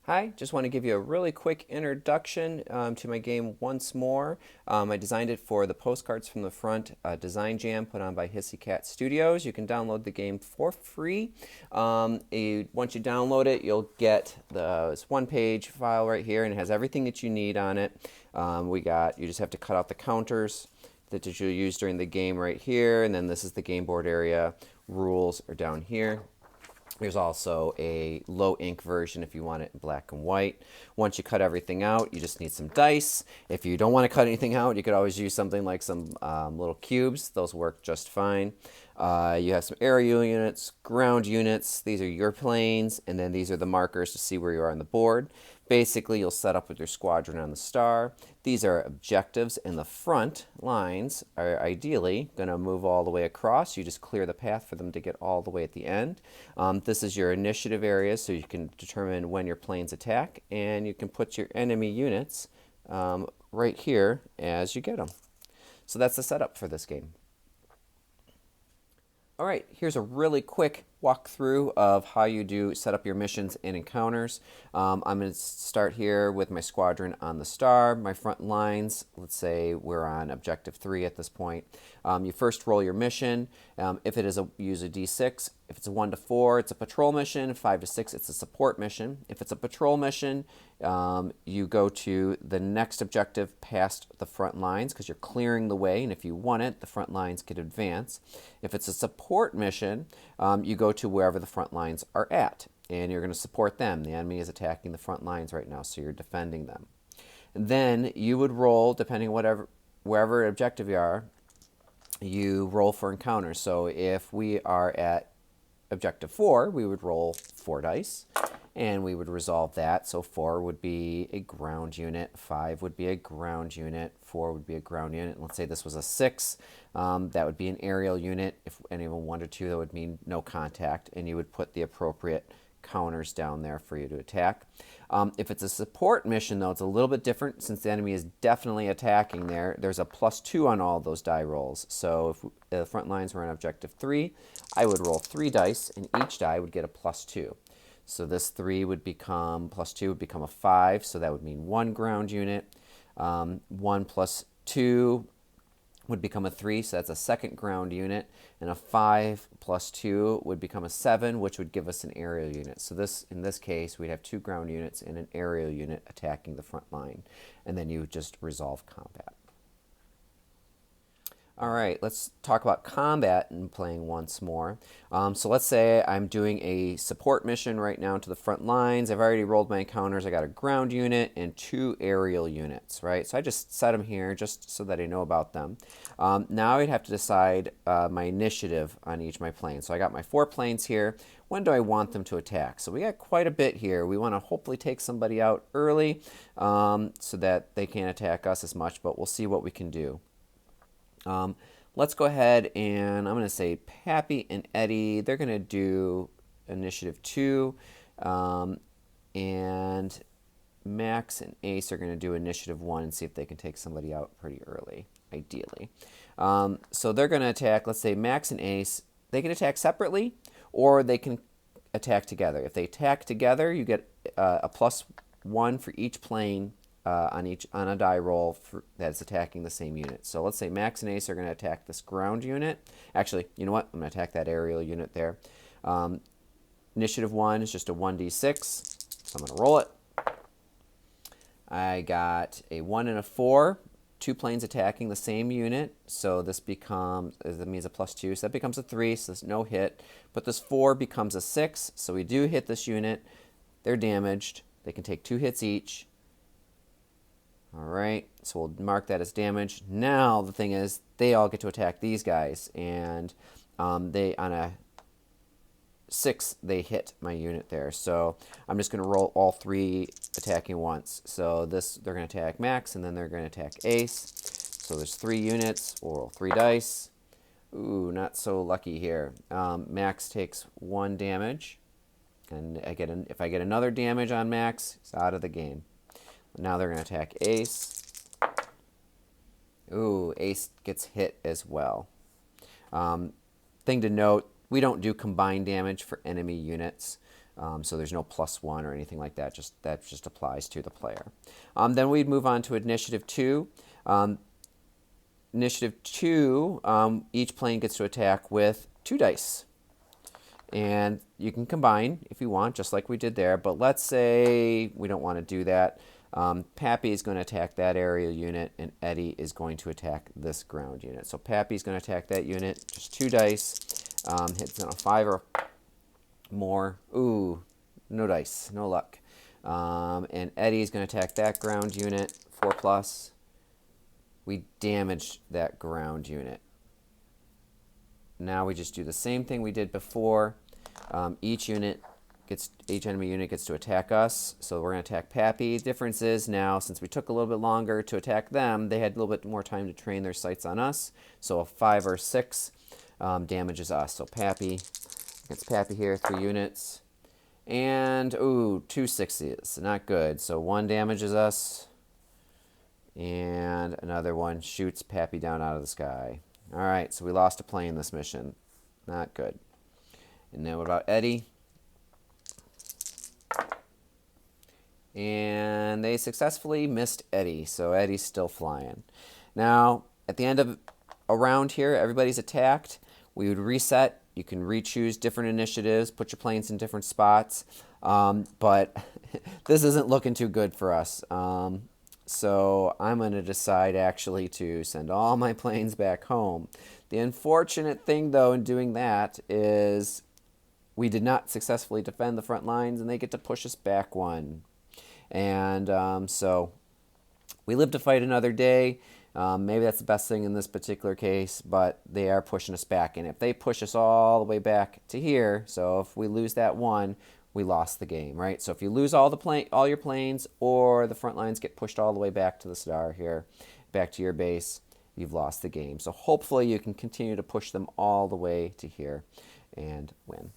Hi, just want to give you a really quick introduction to my game once more. I designed it for the Postcards from the Front design jam put on by Hissy Cat Studios. You can download the game for free. Once you download it, you'll get this one-page file right here, and it has everything that you need on it. You just have to cut out the counters that you'll use during the game right here, and then this is the game board area. Rules are down here. There's also a low ink version if you want it in black and white. Once you cut everything out, you just need some dice. If you don't want to cut anything out, you could always use something like some little cubes. Those work just fine. You have some aerial units, ground units. These are your planes, and then these are the markers to see where you are on the board. Basically, you'll set up with your squadron on the star. These are objectives, and the front lines are ideally going to move all the way across. You just clear the path for them to get all the way at the end. This is your initiative area, so you can determine when your planes attack, and you can put your enemy units right here as you get them. So that's the setup for this game. All right, here's a really quick walkthrough of how you do set up your missions and encounters. I'm going to start here with my squadron on the star. My front lines, let's say we're on objective 3 at this point. You first roll your mission. If it is use a d6. If it's a 1 to 4, it's a patrol mission. 5 to 6, it's a support mission. If it's a patrol mission, you go to the next objective past the front lines because you're clearing the way, and if you want it, the front lines could advance. If it's a support mission, you go to wherever the front lines are at, and you're going to support them. The enemy is attacking the front lines right now, so you're defending them. And then you would roll, depending on wherever objective you are, you roll for encounters. So if we are at objective 4, we would roll 4 dice, and we would resolve that. So 4 would be a ground unit, 5 would be a ground unit, 4 would be a ground unit. Let's say this was a 6, that would be an aerial unit. If any of them 1 or 2, that would mean no contact, and you would put the appropriate counters down there for you to attack. If it's a support mission, though, it's a little bit different since the enemy is definitely attacking there. There's a +2 on all those die rolls. So if the front lines were on objective 3, I would roll 3 dice, and each die would get a +2. So this 3 would become, +2 would become a 5, so that would mean 1 ground unit. 1 plus 2 would become a 3, so that's a second ground unit, and a 5 plus 2 would become a 7, which would give us an aerial unit. So in this case, we'd have 2 ground units and an aerial unit attacking the front line, and then you would just resolve combat. All right, let's talk about combat and playing once more. So let's say I'm doing a support mission right now to the front lines. I've already rolled my encounters. I got a ground unit and 2 aerial units, right? So I just set them here just so that I know about them. Now I'd have to decide my initiative on each of my planes. So I got my 4 planes here. When do I want them to attack? So we got quite a bit here. We want to hopefully take somebody out early so that they can't attack us as much, but we'll see what we can do. Let's go ahead and I'm going to say Pappy and Eddie, they're going to do initiative 2, and Max and Ace are going to do initiative 1 and see if they can take somebody out pretty early, ideally. So they're going to attack, let's say Max and Ace, they can attack separately or they can attack together. If they attack together, you get a +1 for each plane on a die roll that's attacking the same unit. So let's say Max and Ace are going to attack this ground unit. Actually, you know what? I'm going to attack that aerial unit there. Initiative 1 is just a 1d6, so I'm going to roll it. I got a 1 and a 4, 2 planes attacking the same unit, so that means a +2, so that becomes a 3, so there's no hit. But this 4 becomes a 6, so we do hit this unit. They're damaged. They can take 2 hits each. All right, so we'll mark that as damage. Now the thing is, they all get to attack these guys, and they on a 6 they hit my unit there. So I'm just going to roll all 3 attacking once. So they're going to attack Max, and then they're going to attack Ace. So there's 3 units. We'll roll 3 dice. Ooh, not so lucky here. Max takes 1 damage, and if I get another damage on Max, it's out of the game. Now they're going to attack Ace. Ooh, Ace gets hit as well. Thing to note, we don't do combined damage for enemy units. So there's no +1 or anything like that. That just applies to the player. Then we'd move on to Initiative 2. Initiative 2, each plane gets to attack with 2 dice. And you can combine if you want, just like we did there. But let's say we don't want to do that. Pappy is going to attack that aerial unit, and Eddie is going to attack this ground unit. So Pappy's going to attack that unit, just 2 dice. Hits on a 5 or more. Ooh, no dice, no luck. And Eddie's going to attack that ground unit, 4+. We damaged that ground unit. Now we just do the same thing we did before. Each enemy unit gets to attack us. So we're going to attack Pappy. Difference is now, since we took a little bit longer to attack them, they had a little bit more time to train their sights on us. So a 5 or 6 damages us. So Pappy, against Pappy here, 3 units. And, ooh, 2 6s. Not good. So 1 damages us. And another one shoots Pappy down out of the sky. All right, so we lost a plane this mission. Not good. And then what about Eddie? And they successfully missed Eddie, so Eddie's still flying. Now, at the end of a round here, everybody's attacked. We would reset. You can re-choose different initiatives, put your planes in different spots. But this isn't looking too good for us. So I'm going to decide actually to send all my planes back home. The unfortunate thing, though, in doing that is we did not successfully defend the front lines, and they get to push us back 1. And so we live to fight another day. Maybe that's the best thing in this particular case, but they are pushing us back. And if they push us all the way back to here, so if we lose that 1, we lost the game, right? So if you lose all your planes, or the front lines get pushed all the way back to the star here, back to your base, you've lost the game. So hopefully you can continue to push them all the way to here and win.